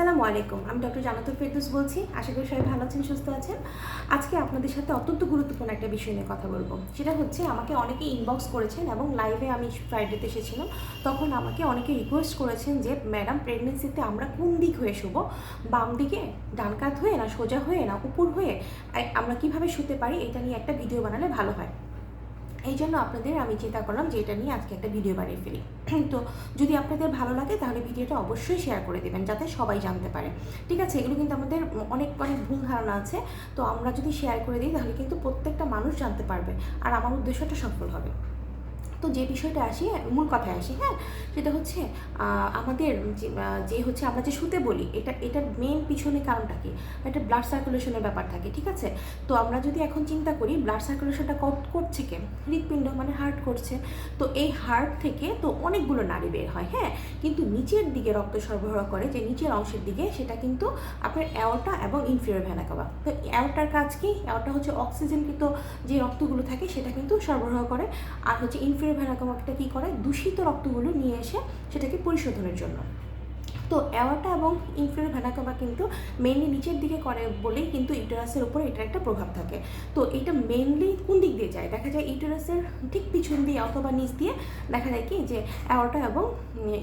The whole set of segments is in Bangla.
আসসালামু আলাইকুম। আমি ডক্টর জান্নাতুল ফেরদৌস বলছি। আশা করি সবাই ভালো আছেন, সুস্থ আছেন। আজকে আপনাদের সাথে অত্যন্ত গুরুত্বপূর্ণ একটা বিষয় নিয়ে কথা বলবো। সেটা হচ্ছে আমাকে অনেকে ইনবক্স করেছেন এবং লাইভে আমি ফ্রাইডেতে এসেছিলাম। তখন আমাকে অনেকে রিকোয়েস্ট করেছেন যে ম্যাডাম, প্রেগনেন্সিতে আমরা কোন দিক হয়ে শুবো? বাম দিকে, ডান কাত হয়ে, না সোজা হয়ে, না উপর হয়ে আমরা কিভাবে শুতে পারি, এটা নিয়ে একটা ভিডিও বানালে ভালো হয়। এই জন্য আপনাদের আমি চিন্তা করলাম যে এটা নিয়ে আজকে একটা ভিডিও বানিয়ে ফেলি। তো যদি আপনাদের ভালো লাগে তাহলে ভিডিওটা অবশ্যই শেয়ার করে দেবেন যাতে সবাই জানতে পারে। ঠিক আছে, এগুলো কিন্তু আমাদের অনেক অনেক ভুল ধারণা আছে। তো আমরা যদি শেয়ার করে দিই তাহলে কিন্তু প্রত্যেকটা মানুষ জানতে পারবে আর আমার উদ্দেশ্যটা সফল হবে। তো যে বিষয়টা আসি, মূল কথায় আসি, হ্যাঁ, সেটা হচ্ছে আমাদের যে হচ্ছে আমরা যে শুতে বলি, এটার মেন পিছনে কারণটা কি? একটা ব্লাড সার্কুলেশনের ব্যাপার থাকে, ঠিক আছে? তো আমরা যদি এখন চিন্তা করি ব্লাড সার্কুলেশনটা করছে কে? হৃৎপিণ্ড, মানে হার্ট করছে। তো এই হার্ট থেকে তো অনেকগুলো নাড়ি বের হয়, হ্যাঁ, কিন্তু নিচের দিকে রক্ত সরবরাহ করে যে নিচের অংশের দিকে, সেটা কিন্তু আপনার অ্যাওর্টা এবং ইনফিরিয়র ভেনা কাভা। তো অ্যাওর্টার কাজ কি? অ্যাওর্টা হচ্ছে অক্সিজেনকৃত যে রক্তগুলো থাকে সেটা কিন্তু সরবরাহ করে। আর হচ্ছে ইনফিরিয়র ভেনা কাভাটা কী করে? দূষিত রক্তগুলো নিয়ে এসে সেটাকে পরিশোধনের জন্য। তো অ্যাওর্টা এবং ইনফিরিয়র ভেনা কাভা কিন্তু মেইনলি নিচের দিকে করে বলেই কিন্তু ইউটেরাসের উপরে এটার একটা প্রভাব থাকে। তো এটা মেইনলি কোন দিক দিয়ে যায়? দেখা যায় ইউটেরাসের ঠিক পিছন দিয়ে অথবা নিচ দিয়ে দেখা যায় কি যে অ্যাওর্টা এবং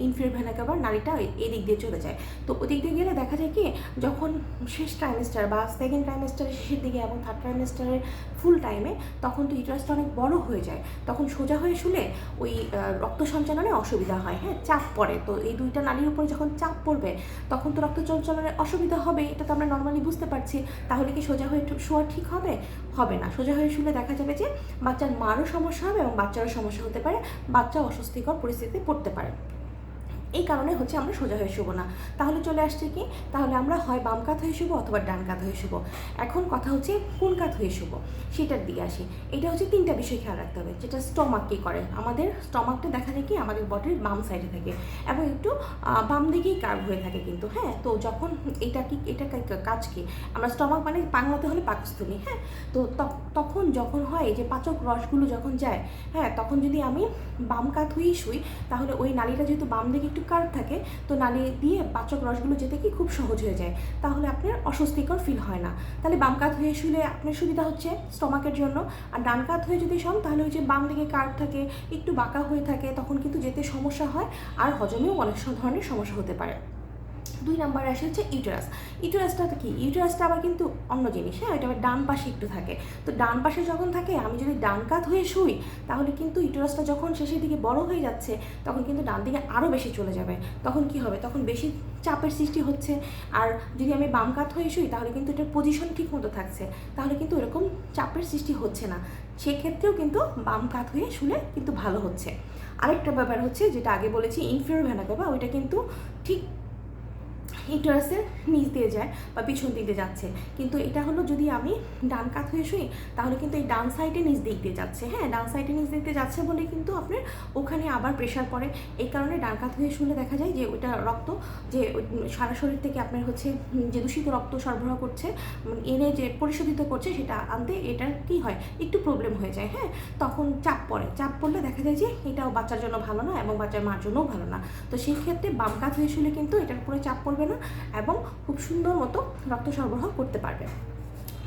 ইনফিরিয়র ভেনা কাভার নাড়িটা এই দিক দিয়ে চলে যায়। তো ওদিক দিয়ে গেলে দেখা যায় কি, যখন শেষ ট্রাইমেস্টার বা সেকেন্ড ট্রাইমেস্টারের শেষের দিকে এবং থার্ড ট্রাইমেস্টারের ফুল টাইমে, তখন তো ইউটেরাসটা অনেক বড় হয়ে যায়। তখন সোজা হয়ে শুলে ওই রক্ত সঞ্চালনে অসুবিধা হয়, হ্যাঁ, চাপ পড়ে। তো এই দুইটা নালীর উপরে যখন চাপ পড়বে তখন তো রক্ত সঞ্চালনের অসুবিধা হবে, এটা তো আমরা নর্মালি বুঝতে পারছি। তাহলে কি সোজা হয়ে শোয়া ঠিক হবে? হবে না। সোজা হয়ে শুলে দেখা যাবে যে বাচ্চার মারও সমস্যা হবে এবং বাচ্চারও সমস্যা হতে পারে, বাচ্চা অস্বস্তিকর পরিস্থিতিতে পড়তে পারে। এই কারণে হচ্ছে আমরা সোজা হয়ে শুবো না। তাহলে চলে আসছে কি, তাহলে আমরা হয় বাম কাত হয়ে শুবো অথবা ডান কাত হয়ে শুবো। এখন কথা হচ্ছে কোন কাত হয়ে শুবো, সেটার দিকে আসি। এটা হচ্ছে তিনটা বিষয় খেয়াল রাখতে হবে। যেটা স্টমাক কী করে, আমাদের স্টমাকটা দেখা যায় কি আমাদের বডির বাম সাইডে থাকে এবং একটু বাম দিকেই কার্ভ হয়ে থাকে কিন্তু, হ্যাঁ। তো যখন এটা কাজ কি, আমরা স্টমাক মানে বাংলাতে হলে পাকস্থলী, হ্যাঁ। তো তখন যখন হয় যে পাচক রসগুলো যখন যায়, হ্যাঁ, তখন যদি আমি বাম কাত হয়েই শুই তাহলে ওই নালীটা যেহেতু বাম দিকে একটু কার্ভ থাকে, তো নালী দিয়ে পাচক রসগুলো যেতে কি খুব সহজ হয়ে যায়। তাহলে আপনার অস্বস্তিকর ফিল হয় না। তাহলে বাম কাত হয়ে শুলে আপনার সুবিধা হচ্ছে স্টমাকের জন্য। আর ডান কাত হয়ে যদি শোন তাহলে ওই যে বাম দিকে কার্ভ থাকে, একটু বাঁকা হয়ে থাকে, তখন কিন্তু যেতে সমস্যা হয় আর হজমেও অনেক ধরনের সমস্যা হতে পারে। 2 নম্বরে আসে হচ্ছে ইউটেরাস। ইউটেরাসটা কি? ইউটেরাসটা আবার কিন্তু অন্য জিনিস, হ্যাঁ, এটা আবার ডান পাশে একটু থাকে। তো ডান পাশে যখন থাকে, আমি যদি ডান কাত হয়ে শুই তাহলে কিন্তু ইউটেরাসটা যখন শেষের দিকে বড় হয়ে যাচ্ছে তখন কিন্তু ডান দিকে আরও বেশি চলে যাবে। তখন কি হবে? তখন বেশি চাপের সৃষ্টি হচ্ছে। আর যদি আমি বাম কাত হয়ে শুই তাহলে কিন্তু এটার পজিশন ঠিক মতো থাকছে, তাহলে কিন্তু এরকম চাপের সৃষ্টি হচ্ছে না। সেক্ষেত্রেও কিন্তু বাম কাত হয়ে শুলে কিন্তু ভালো হচ্ছে। আরেকটা ব্যাপার হচ্ছে, যেটা আগে বলেছি ইনফিরিয়র ভেনা কাভা, ওইটা কিন্তু ঠিক ইউটেরাসের নিচ দিয়ে যায় বা পিছন দিক দিয়ে যাচ্ছে। কিন্তু এটা হলো যদি আমি ডান কাত হয়ে শুই তাহলে কিন্তু এই ডান সাইডে নিচ দিক দিয়ে যাচ্ছে, হ্যাঁ, ডান সাইডে নিচ দিক দিয়ে যাচ্ছে বলে কিন্তু আপনার ওখানে আবার প্রেশার পড়ে। এই কারণে ডান কাত হয়ে শুলে দেখা যায় যে ওইটা রক্ত যে সারা শরীর থেকে আপনার হচ্ছে যে দূষিত রক্ত সরবরাহ করছে, এনে যে পরিশোধিত করছে, সেটা আনতে এটার কী হয়, একটু প্রবলেম হয়ে যায়, হ্যাঁ। তখন চাপ পড়ে, চাপ পড়লে দেখা যায় যে এটাও বাচ্চার জন্য ভালো না এবং বাচ্চার মার জন্যও ভালো না। তো সেই ক্ষেত্রে বাম কাত হয়ে শুলে কিন্তু এটার উপরে চাপ পড়বে না এবং খুব সুন্দর মতো রক্ত সরবরাহ করতে পারবে।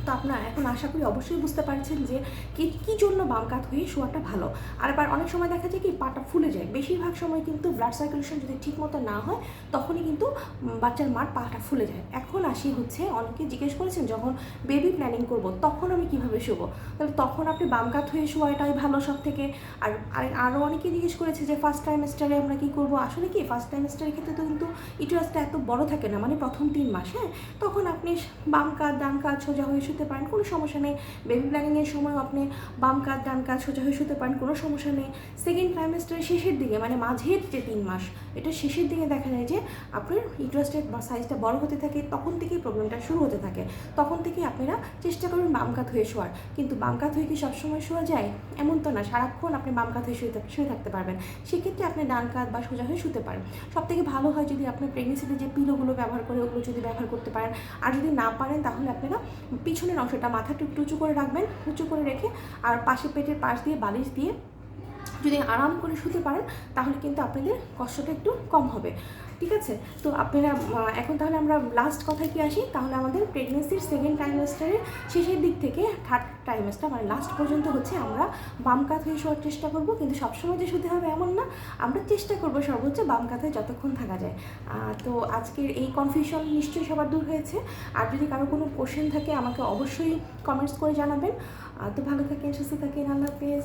তো আপনারা এখন আশা করি অবশ্যই বুঝতে পারছেন যে কী জন্য বাম কাত হয়ে শোয়াটা ভালো। আর আবার অনেক সময় দেখা যায় কি পাটা ফুলে যায়, বেশিরভাগ সময় কিন্তু ব্লাড সার্কুলেশন যদি ঠিক মতো না হয় তখনই কিন্তু বাচ্চার মার পাটা ফুলে যায়। এখন আসি হচ্ছে, অনেকে জিজ্ঞেস করেছেন যখন বেবি প্ল্যানিং করব তখন আমি কীভাবে শোবো, তাহলে তখন আপনি বাম কাত হয়ে শোয়াটাই ভালো সব থেকে। আর আরও অনেকে জিজ্ঞেস করেছে যে ফার্স্ট ট্রাইমেস্টারে আমরা কী করবো। আসলে কি ফার্স্ট ট্রাইমেস্টারের ক্ষেত্রে তো কিন্তু ইউটেরাসটা এত বড় থাকে না, মানে প্রথম 3 মাস, হ্যাঁ। তখন আপনি বাম কাত ডান কাত সোজা হয়ে শুতে পারেন, কোনো সমস্যা নেই। বেবি প্ল্যানিংয়ের সময়ও আপনি বাম কাত ডান কাত সোজা হয়ে শুতে পারেন, কোনো সমস্যা নেই। সেকেন্ড ট্রাইমেস্টারের শেষের দিকে, মানে মাঝের যে 3 মাস, এটা শেষের দিকে দেখা যায় যে আপনার ইউটেরাসের সাইজটা বড় হতে থাকে, তখন থেকেই প্রবলেমটা শুরু হতে থাকে। তখন থেকেই আপনারা চেষ্টা করবেন বাম কাত হয়ে শোয়ার। কিন্তু বাম কাত হয়ে কি সবসময় শোয়া যায়? এমন তো না, সারাক্ষণ আপনি বাম কাত হয়ে শুয়ে থাকতে পারবেন। সেক্ষেত্রে আপনি ডান কাত বা সোজা হয়ে শুতে পারেন। সবথেকে ভালো হয় যদি আপনার প্রেগনেন্সিতে যে পিলোগুলো ব্যবহার করে ওগুলো যদি ব্যবহার করতে পারেন। আর যদি না পারেন তাহলে আপনারা পিছনের অংশটা মাথাটা একটু উঁচু করে রাখবেন, উঁচু করে রেখে আর পাশে পেটের পাশ দিয়ে বালিশ দিয়ে যদি আরাম করে শুতে পারেন তাহলে কিন্তু আপনাদের কষ্টটা একটু কম হবে। ঠিক আছে? তো আপনারা এখন তাহলে আমরা লাস্ট কথায় কি আসি, তাহলে আমাদের প্রেগনেন্সির সেকেন্ড ট্রাইমেস্টারের শেষের দিক থেকে থার্ড ট্রাইমেস্টার মানে লাস্ট পর্যন্ত হচ্ছে আমরা বাম কাত হয়ে শোয়ার চেষ্টা করব, কিন্তু সবসময় যে শুতে হবে এমন না, আমরা চেষ্টা করব সর্বোচ্চ বাম কাতায় যতক্ষণ থাকা যায়। তো আজকের এই কনফিউশন নিশ্চয়ই সবার দূর হয়েছে। আর যদি কারো কোনো কোশ্চেন থাকে আমাকে অবশ্যই কমেন্টস করে জানাবেন। তো ভালো থাকেন, সুস্থ থাকেন, আল্লাহ হাফেজ।